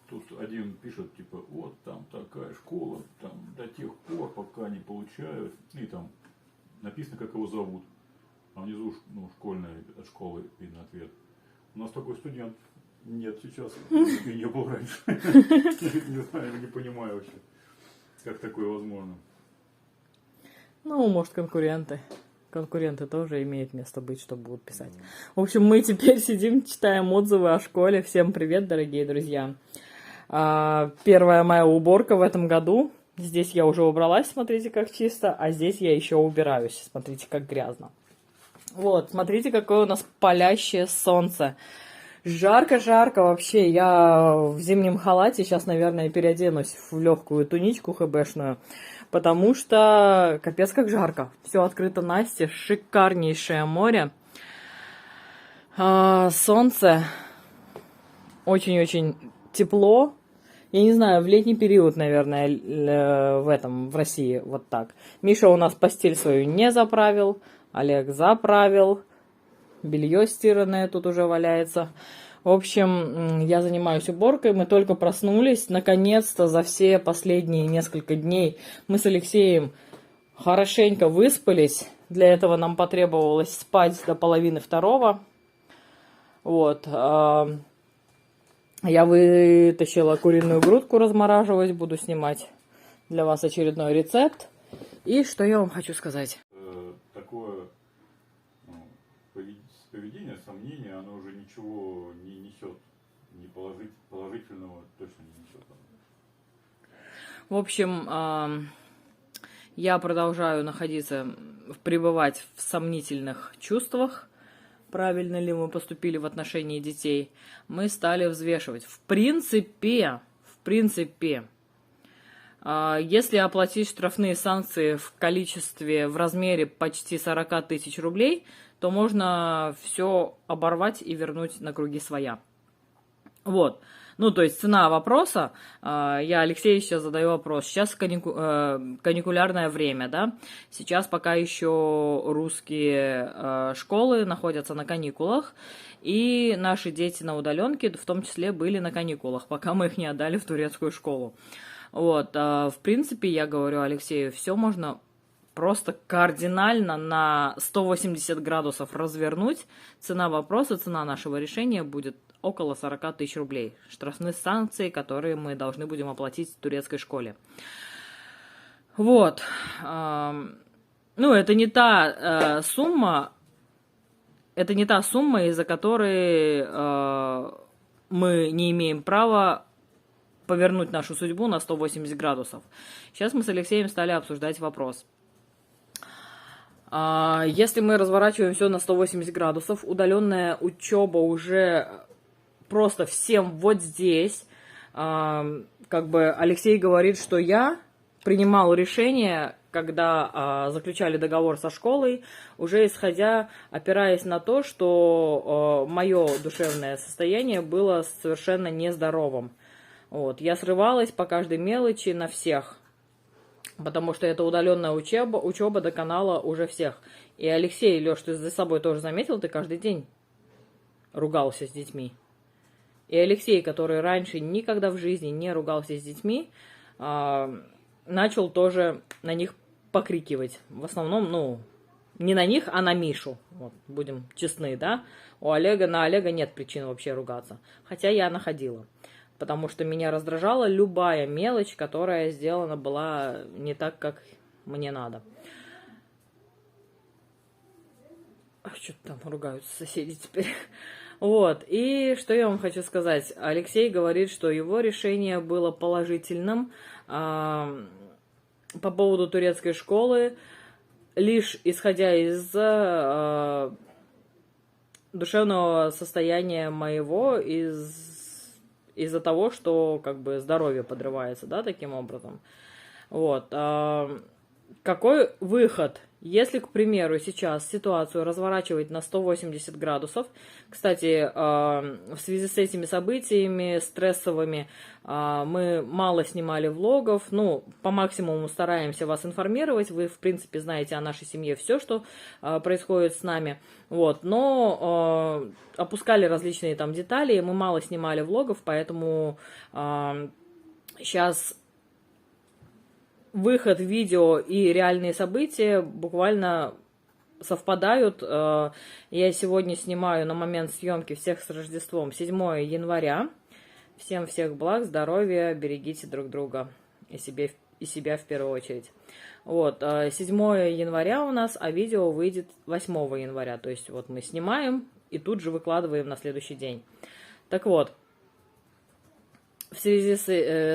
тут один пишет, типа, вот там такая школа, там до тех пор, пока не получают, и там написано, как его зовут. А внизу ну, школьная, от школы видно ответ. У нас такой студент нет сейчас, и не был раньше. Не знаю, не понимаю вообще, как такое возможно. Ну, может, конкуренты. Конкуренты тоже имеют место быть, что будут писать. В общем, мы теперь сидим, читаем отзывы о школе. Всем привет, дорогие друзья. Первая моя уборка в этом году. Здесь я уже убралась, смотрите, как чисто. А здесь я еще убираюсь, смотрите, как грязно. Вот, смотрите, какое у нас палящее солнце. Жарко-жарко вообще. Я в зимнем халате. Сейчас, наверное, переоденусь в легкую туничку хэбэшную. Потому что капец как жарко. Все открыто настежь. Шикарнейшее море. Солнце. Очень-очень тепло. Я не знаю, в летний период, наверное, в России вот так. Миша у нас постель свою не заправил. Олег заправил. Белье стиранное тут уже валяется. В общем, я занимаюсь уборкой. Мы только проснулись. Наконец-то за все последние несколько дней мы с Алексеем хорошенько выспались. Для этого нам потребовалось спать до 1:30. Вот. Я вытащила куриную грудку размораживать. Буду снимать для вас очередной рецепт. И что я вам хочу сказать? Такое поведение, сомнение, оно уже ничего не несет, не положительного точно не несет. В общем, я продолжаю пребывать в сомнительных чувствах. Правильно ли мы поступили в отношении детей? Мы стали взвешивать. В принципе, если оплатить штрафные санкции в размере почти 40 тысяч рублей, то можно все оборвать и вернуть на круги своя. Вот. Ну, то есть цена вопроса, я Алексею сейчас задаю вопрос. Сейчас каникулярное время, да? Сейчас пока еще русские школы находятся на каникулах, и наши дети на удаленке в том числе были на каникулах, пока мы их не отдали в турецкую школу. Вот. В принципе, я говорю Алексею, все можно просто кардинально на 180 градусов развернуть. Цена вопроса, цена нашего решения будет около 40 тысяч рублей. Штрафные санкции, которые мы должны будем оплатить в турецкой школе. Вот. Ну, это не та сумма, из-за которой мы не имеем права повернуть нашу судьбу на 180 градусов. Сейчас мы с Алексеем стали обсуждать вопрос. Если мы разворачиваем все на 180 градусов, удаленная учеба уже просто всем вот здесь. Как бы Алексей говорит, что я принимал решение, когда заключали договор со школой, уже опираясь на то, что мое душевное состояние было совершенно нездоровым. Вот. Я срывалась по каждой мелочи на всех. Потому что это удаленная учеба доконала уже всех. И Алексей, Леш, ты за собой тоже заметил, ты каждый день ругался с детьми. И Алексей, который раньше никогда в жизни не ругался с детьми, начал тоже на них покрикивать. В основном, ну, не на них, а на Мишу. Вот, будем честны, да? На Олега нет причин вообще ругаться. Хотя я находила. Потому что меня раздражала любая мелочь, которая сделана была не так, как мне надо. Что-то там ругаются соседи теперь. Вот. И что я вам хочу сказать. Алексей говорит, что его решение было положительным по поводу турецкой школы, лишь исходя из душевного состояния моего, из-за того, что как бы здоровье подрывается, да, таким образом. Вот. какой выход? Если, к примеру, сейчас ситуацию разворачивать на 180 градусов, кстати, в связи с этими событиями стрессовыми мы мало снимали влогов, ну, по максимуму стараемся вас информировать, вы, в принципе, знаете о нашей семье все, что происходит с нами, вот, но опускали различные там детали, и мы мало снимали влогов, поэтому сейчас выход видео и реальные события буквально совпадают. Я сегодня снимаю на момент съемки «Всех с Рождеством» 7 января. Всем всех благ, здоровья, берегите друг друга и себя в первую очередь. Вот, 7 января у нас, а видео выйдет 8 января. То есть вот мы снимаем и тут же выкладываем на следующий день. Так вот, в связи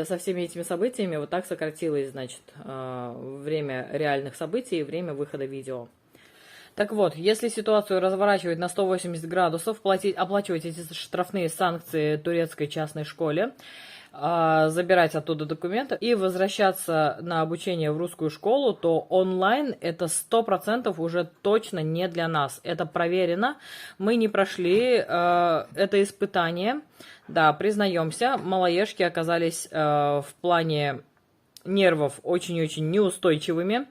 со всеми этими событиями вот так сократилось, значит, время реальных событий и время выхода видео. Так вот, если ситуацию разворачивать на 180 градусов, оплачивать эти штрафные санкции турецкой частной школе, забирать оттуда документы и возвращаться на обучение в русскую школу, то онлайн это 100% уже точно не для нас. Это проверено. Мы не прошли это испытание. Да, признаемся, малоежки оказались в плане нервов очень-очень неустойчивыми.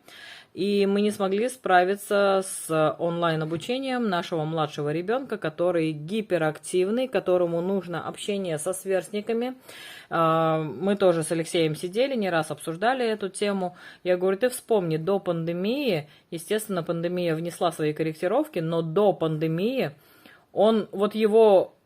И мы не смогли справиться с онлайн-обучением нашего младшего ребенка, который гиперактивный, которому нужно общение со сверстниками. Мы тоже с Алексеем сидели, не раз обсуждали эту тему. Я говорю, ты вспомни, до пандемии, естественно, пандемия внесла свои корректировки, но до пандемии вот его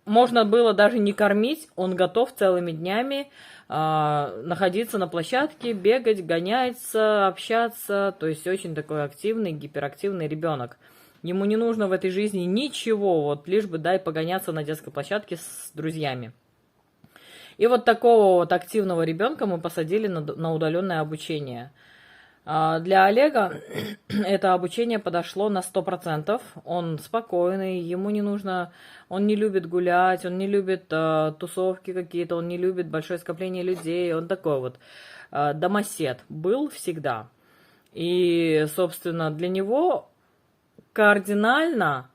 можно было даже не кормить, он готов целыми днями находиться на площадке, бегать, гоняться, общаться, то есть очень такой активный, гиперактивный ребенок. Ему не нужно в этой жизни ничего, вот лишь бы дай погоняться на детской площадке с друзьями. И вот такого вот активного ребенка мы посадили на удаленное обучение. Для Олега это обучение подошло на 100%. Он спокойный, ему не нужно, он не любит гулять, он не любит тусовки какие-то, он не любит большое скопление людей. Он такой вот домосед был всегда. И, собственно, для него кардинально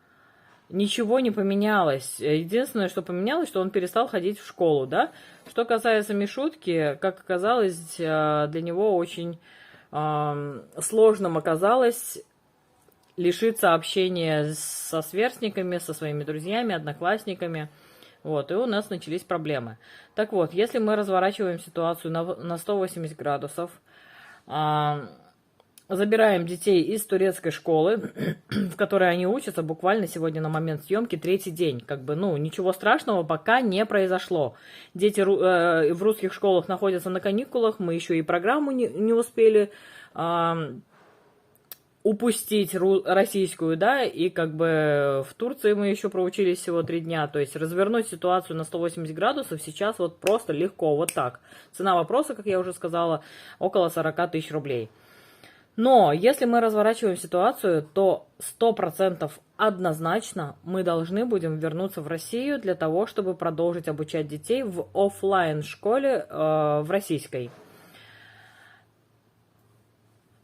ничего не поменялось. Единственное, что поменялось, что он перестал ходить в школу, да. Что касается Мишутки, как оказалось, для него очень сложным оказалось лишиться общения со сверстниками, со своими друзьями, одноклассниками. Вот, и у нас начались проблемы. Так вот, если мы разворачиваем ситуацию на 180 градусов, забираем детей из турецкой школы, в которой они учатся буквально сегодня на момент съемки 3-й день. Как бы, ничего страшного пока не произошло. Дети в русских школах находятся на каникулах, мы еще и программу не успели упустить российскую, да, и как бы в Турции мы еще проучились всего 3 дня. То есть развернуть ситуацию на 180 градусов сейчас вот просто легко, вот так. Цена вопроса, как я уже сказала, около 40 тысяч рублей. Но если мы разворачиваем ситуацию, то 100% однозначно мы должны будем вернуться в Россию для того, чтобы продолжить обучать детей в офлайн школе в российской.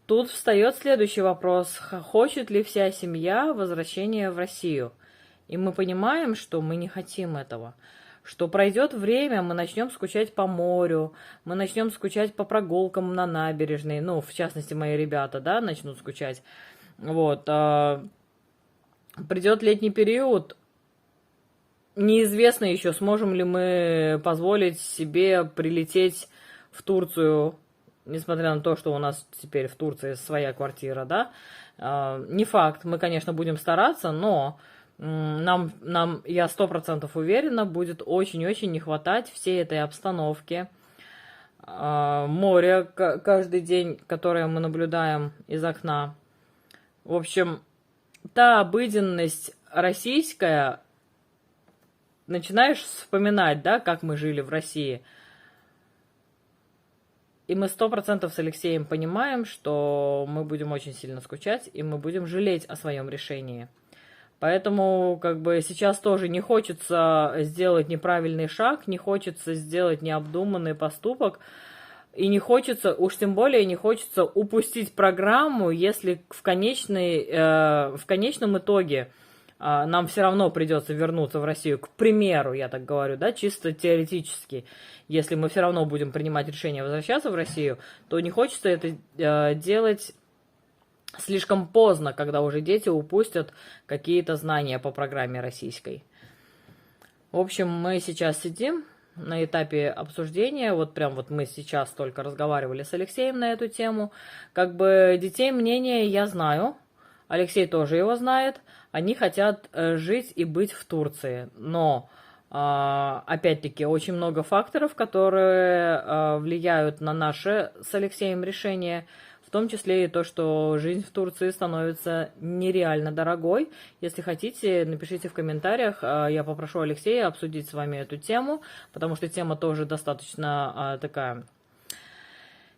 Тут встает следующий вопрос. Хочет ли вся семья возвращения в Россию? И мы понимаем, что мы не хотим этого. Что пройдет время, мы начнем скучать по морю, мы начнем скучать по прогулкам на набережной, в частности, мои ребята, да, начнут скучать. Вот. Придет летний период, неизвестно еще, сможем ли мы позволить себе прилететь в Турцию, несмотря на то, что у нас теперь в Турции своя квартира, да. Не факт, мы, конечно, будем стараться, но нам, я 100% уверена, будет очень-очень не хватать всей этой обстановки, моря каждый день, которое мы наблюдаем из окна. В общем, та обыденность российская, начинаешь вспоминать, да, как мы жили в России. И мы 100% с Алексеем понимаем, что мы будем очень сильно скучать, и мы будем жалеть о своем решении. Поэтому, как бы, сейчас тоже не хочется сделать неправильный шаг, не хочется сделать необдуманный поступок. И не хочется, уж тем более не хочется упустить программу, если в конечном итоге нам все равно придется вернуться в Россию, к примеру, я так говорю, да, чисто теоретически. Если мы все равно будем принимать решение возвращаться в Россию, то не хочется это делать слишком поздно, когда уже дети упустят какие-то знания по программе российской. В общем, мы сейчас сидим на этапе обсуждения, вот прям вот мы сейчас только разговаривали с Алексеем на эту тему. Как бы детей мнение я знаю, Алексей тоже его знает, они хотят жить и быть в Турции, но опять-таки очень много факторов, которые влияют на наше с Алексеем решение, в том числе и то, что жизнь в Турции становится нереально дорогой. Если хотите, напишите в комментариях, я попрошу Алексея обсудить с вами эту тему, потому что тема тоже достаточно такая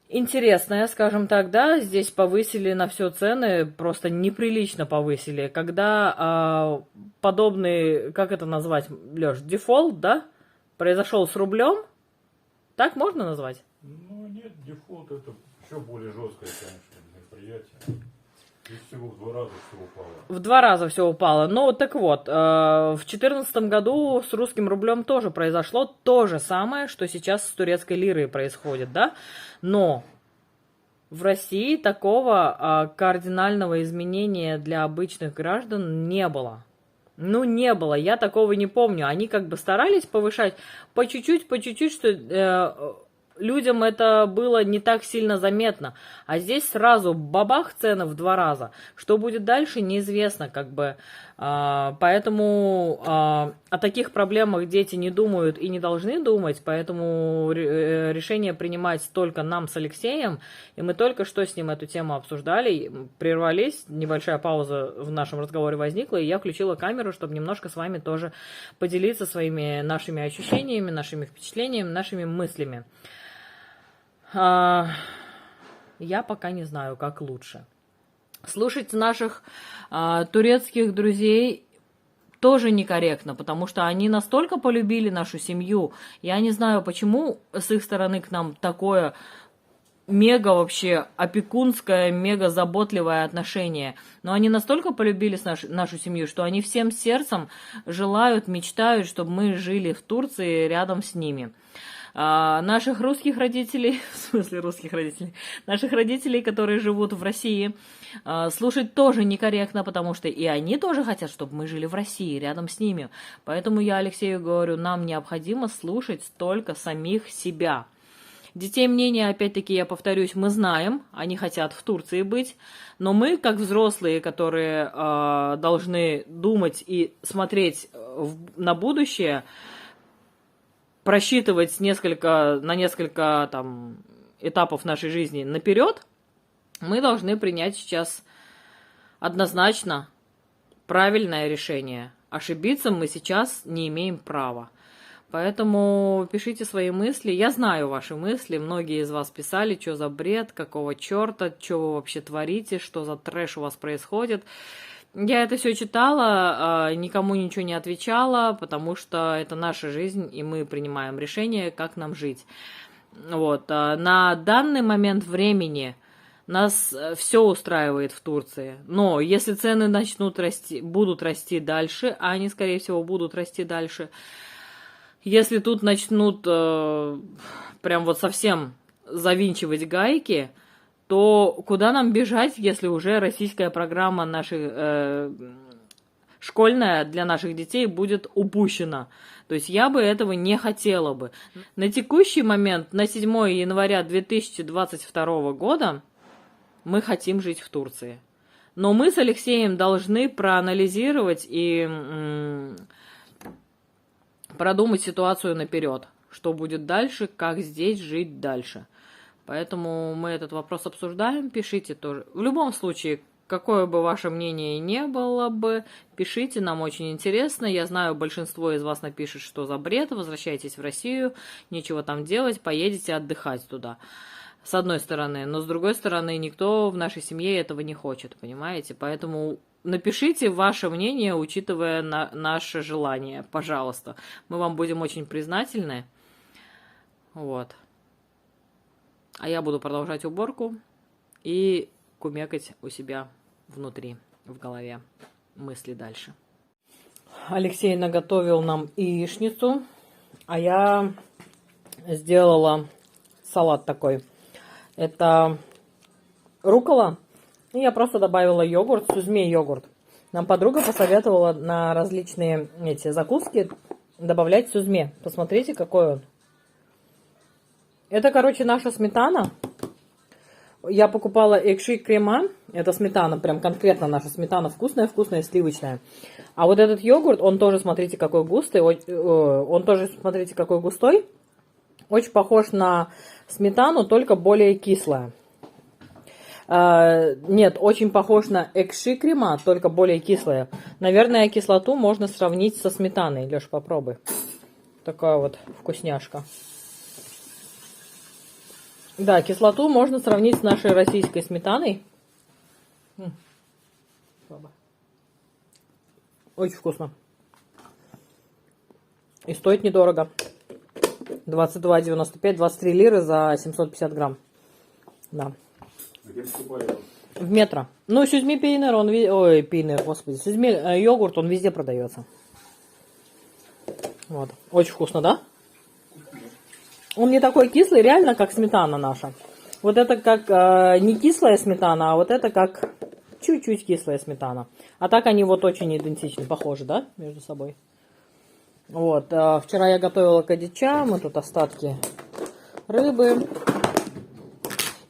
интересная, скажем так, да. Здесь повысили на все цены, просто неприлично повысили. Когда подобный, как это назвать, Лёш, дефолт, да, произошел с рублем, так можно назвать? Ну нет, дефолт это еще более жесткое, конечно, мероприятие. Здесь всего в 2 раза все упало. В 2 раза все упало. Ну, так вот, в 2014 году с русским рублем тоже произошло то же самое, что сейчас с турецкой лирой происходит, да? Но в России такого кардинального изменения для обычных граждан не было. Ну, не было, я такого не помню. Они как бы старались повышать по чуть-чуть, что людям это было не так сильно заметно. А здесь сразу бабах, цены в 2 раза. Что будет дальше, неизвестно, как бы. Поэтому о таких проблемах дети не думают и не должны думать, поэтому решение принимать только нам с Алексеем, и мы только что с ним эту тему обсуждали, прервались, небольшая пауза в нашем разговоре возникла, и я включила камеру, чтобы немножко с вами тоже поделиться своими нашими ощущениями, нашими впечатлениями, нашими мыслями. Я пока не знаю, как лучше. Слушать наших турецких друзей тоже некорректно, потому что они настолько полюбили нашу семью. Я не знаю, почему с их стороны к нам такое мега вообще опекунское, мега заботливое отношение. Но они настолько полюбили нашу семью, что они всем сердцем желают, мечтают, чтобы мы жили в Турции рядом с ними. Наших русских родителей, в смысле русских родителей, наших родителей, которые живут в России, слушать тоже некорректно, потому что и они тоже хотят, чтобы мы жили в России, рядом с ними. Поэтому я Алексею говорю, нам необходимо слушать только самих себя. Детей мнения, опять-таки, я повторюсь, мы знаем, они хотят в Турции быть, но мы, как взрослые, которые должны думать и смотреть на будущее, просчитывать на несколько там, этапов нашей жизни наперед, мы должны принять сейчас однозначно правильное решение. Ошибиться мы сейчас не имеем права. Поэтому пишите свои мысли. Я знаю ваши мысли. Многие из вас писали, что за бред, какого черта, что вы вообще творите, что за трэш у вас происходит. Я это все читала, никому ничего не отвечала, потому что это наша жизнь, и мы принимаем решение, как нам жить. Вот. На данный момент времени нас все устраивает в Турции. Но если цены будут расти дальше, а они, скорее всего, будут расти дальше, если тут начнут прям вот совсем завинчивать гайки, то куда нам бежать, если уже российская программа школьная для наших детей будет упущена? То есть я бы этого не хотела бы. На текущий момент, на 7 января 2022 года, мы хотим жить в Турции. Но мы с Алексеем должны проанализировать и продумать ситуацию наперед. Что будет дальше, как здесь жить дальше. Поэтому мы этот вопрос обсуждаем, пишите тоже. В любом случае, какое бы ваше мнение ни было бы, пишите, нам очень интересно. Я знаю, большинство из вас напишет, что за бред, возвращайтесь в Россию, нечего там делать, поедете отдыхать туда. С одной стороны, но с другой стороны, никто в нашей семье этого не хочет, понимаете? Поэтому напишите ваше мнение, учитывая наше желание, пожалуйста. Мы вам будем очень признательны. Вот. А я буду продолжать уборку и кумекать у себя внутри, в голове. Мысли дальше. Алексей наготовил нам яичницу, а я сделала салат такой. Это руккола. И я просто добавила йогурт, сузме йогурт. Нам подруга посоветовала на различные эти закуски добавлять сузме. Посмотрите, какой он. Это, короче, наша сметана. Я покупала экши крема. Это сметана, прям конкретно наша сметана. Вкусная, вкусная, сливочная. А вот этот йогурт, он тоже, смотрите, какой густой. Он тоже, смотрите, какой густой. Очень похож на сметану, только более кислая. Нет, очень похож на экши крема, только более кислая. Наверное, кислоту можно сравнить со сметаной. Леш, попробуй. Такая вот вкусняшка. Да, кислоту можно сравнить с нашей российской сметаной. Очень вкусно. И стоит недорого. 22,95, 23 лиры за 750 грамм. Да. В метро. Ну, сюзми пейнер, он... Ой, пейнер, господи. Сюзми йогурт, он везде продается. Вот. Очень вкусно, да? Он не такой кислый, реально, как сметана наша. Вот это как не кислая сметана, а вот это как чуть-чуть кислая сметана. А так они вот очень идентичны, похожи, да, между собой. Вот. Вчера я готовила кадича, мы тут остатки рыбы.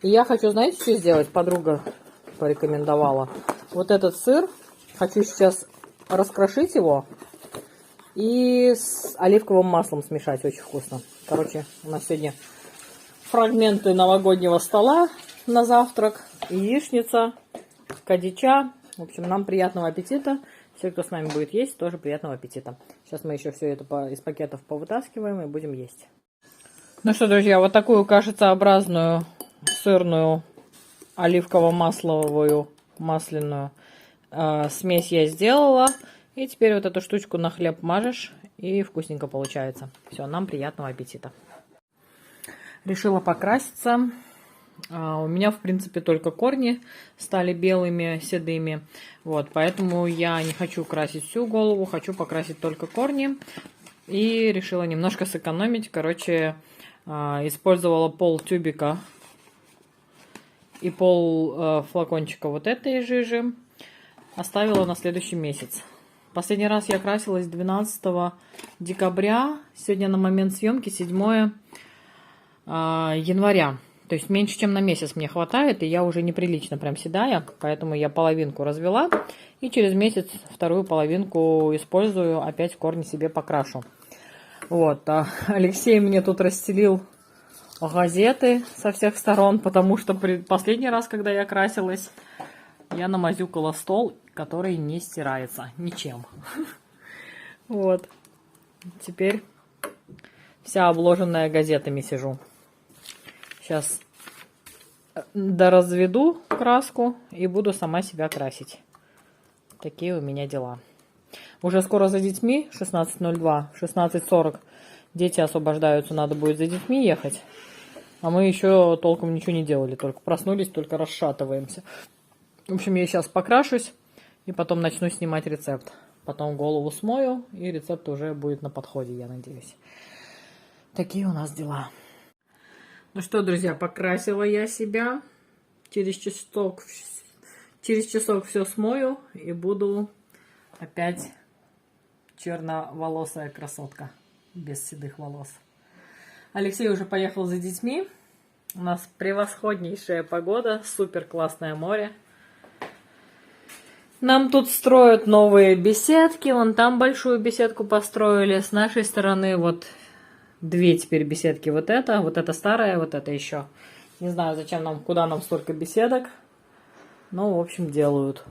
И я хочу, знаете, что сделать? Подруга порекомендовала. Вот этот сыр, хочу сейчас раскрошить его и с оливковым маслом смешать. Очень вкусно. Короче, у нас сегодня фрагменты новогоднего стола на завтрак, яичница, кадича. В общем, нам приятного аппетита. Все, кто с нами будет есть, тоже приятного аппетита. Сейчас мы еще все это из пакетов повытаскиваем и будем есть. Ну что, друзья, вот такую кашицеобразную сырную оливково-масловую масляную смесь я сделала. И теперь вот эту штучку на хлеб мажешь, и вкусненько получается. Все, нам приятного аппетита. Решила покраситься. У меня, в принципе, только корни стали белыми, седыми. Вот, поэтому я не хочу красить всю голову, хочу покрасить только корни. И решила немножко сэкономить. Короче, использовала пол тюбика и пол флакончика вот этой жижи. Оставила на следующий месяц. Последний раз я красилась 12 декабря. Сегодня на момент съемки 7 января. То есть меньше, чем на месяц мне хватает. И я уже неприлично прям седая. Поэтому я половинку развела. И через месяц вторую половинку использую. Опять корни себе покрашу. Вот. Алексей мне тут расстелил газеты со всех сторон. Потому что последний раз, когда я красилась, я намазюкала стол, который не стирается ничем. Вот. Теперь вся обложенная газетами сижу. Сейчас доразведу краску и буду сама себя красить. Такие у меня дела. Уже скоро за детьми, 16:02, 16:40. Дети освобождаются, надо будет за детьми ехать. А мы еще толком ничего не делали, только проснулись, только расшатываемся. В общем, я сейчас покрашусь и потом начну снимать рецепт. Потом голову смою, и рецепт уже будет на подходе, я надеюсь. Такие у нас дела. Ну что, друзья, покрасила я себя. Через часок все смою и буду опять черноволосая красотка без седых волос. Алексей уже поехал за детьми. У нас превосходнейшая погода, супер классное море. Нам тут строят новые беседки. Вон там большую беседку построили. С нашей стороны вот две теперь беседки. Вот это старая, вот это еще. Не знаю, зачем нам, куда нам столько беседок. Но, в общем, делают.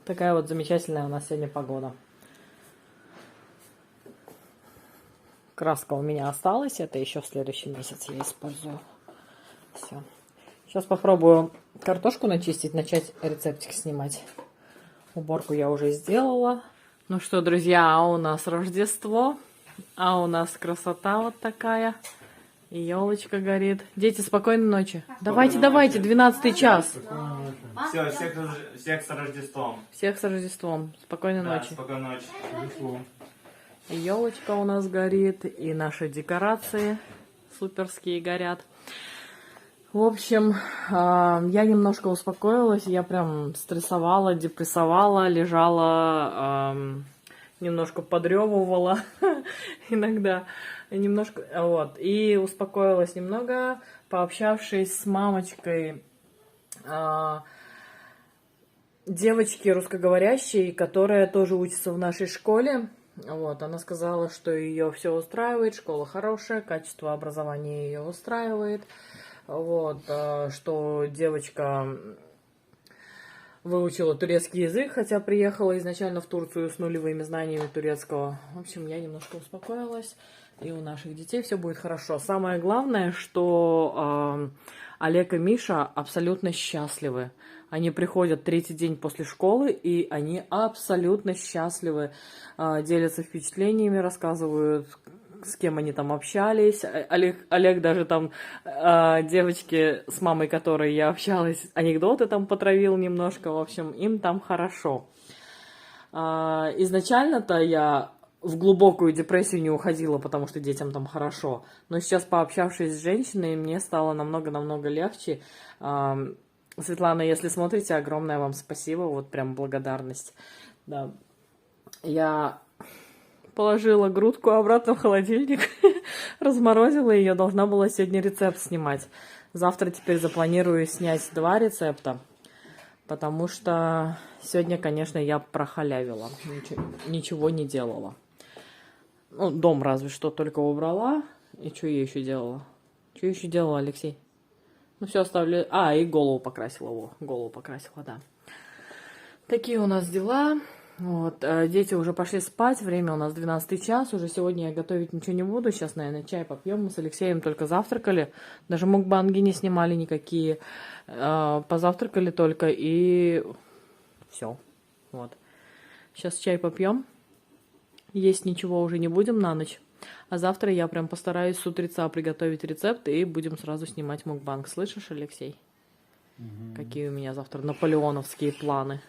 Такая вот замечательная у нас сегодня погода. Краска у меня осталась. Это еще в следующем месяце я использую. Все. Сейчас попробую картошку начистить, начать рецептик снимать. Уборку я уже сделала. Ну что, друзья, а у нас Рождество. А у нас красота вот такая. И елочка горит. Дети, спокойной ночи. Давайте, давайте, 12 час. Все, всех с Рождеством. Всех с Рождеством. Спокойной Да, ночи. спокойной ночи. И елочка у нас горит, и наши декорации суперские горят. В общем, я немножко успокоилась, я прям стрессовала, депрессовала, лежала, немножко подрёвывала иногда, немножко, вот, и успокоилась немного, пообщавшись с мамочкой девочки русскоговорящей, которая тоже учится в нашей школе. Вот, она сказала, что ее все устраивает, школа хорошая, качество образования ее устраивает. Вот, что девочка выучила турецкий язык, хотя приехала изначально в Турцию с нулевыми знаниями турецкого. В общем, я немножко успокоилась, и у наших детей все будет хорошо. Самое главное, что Олег и Миша абсолютно счастливы. Они приходят третий день после школы, и они абсолютно счастливы, делятся впечатлениями, рассказывают, с кем они там общались. Олег даже там девочке, с мамой которой я общалась, анекдоты там потравил немножко. В общем, им там хорошо. Изначально-то я в глубокую депрессию не уходила, потому что детям там хорошо. Но сейчас, пообщавшись с женщиной, мне стало намного-намного легче. Светлана, если смотрите, огромное вам спасибо, вот прям благодарность. Да. Я положила грудку обратно в холодильник, разморозила ее, должна была сегодня рецепт снимать. Завтра теперь запланирую снять 2 рецепта, потому что сегодня, конечно, я прохалявила, ничего не делала. Ну, дом разве что только убрала. И что я еще делала? Что я еще делала, Алексей? Ну, все оставлю. И голову покрасила. Голову покрасила, да. Такие у нас дела. Вот, дети уже пошли спать. Время у нас 12 час. Уже сегодня я готовить ничего не буду. Сейчас, наверное, чай попьем. Мы с Алексеем только завтракали. Даже мукбанги не снимали никакие. Позавтракали только и все. Вот. Сейчас чай попьем. Есть ничего уже не будем на ночь. А завтра я прям постараюсь с утреца приготовить рецепт и будем сразу снимать мукбанг. Слышишь, Алексей? Какие у меня завтра наполеоновские планы?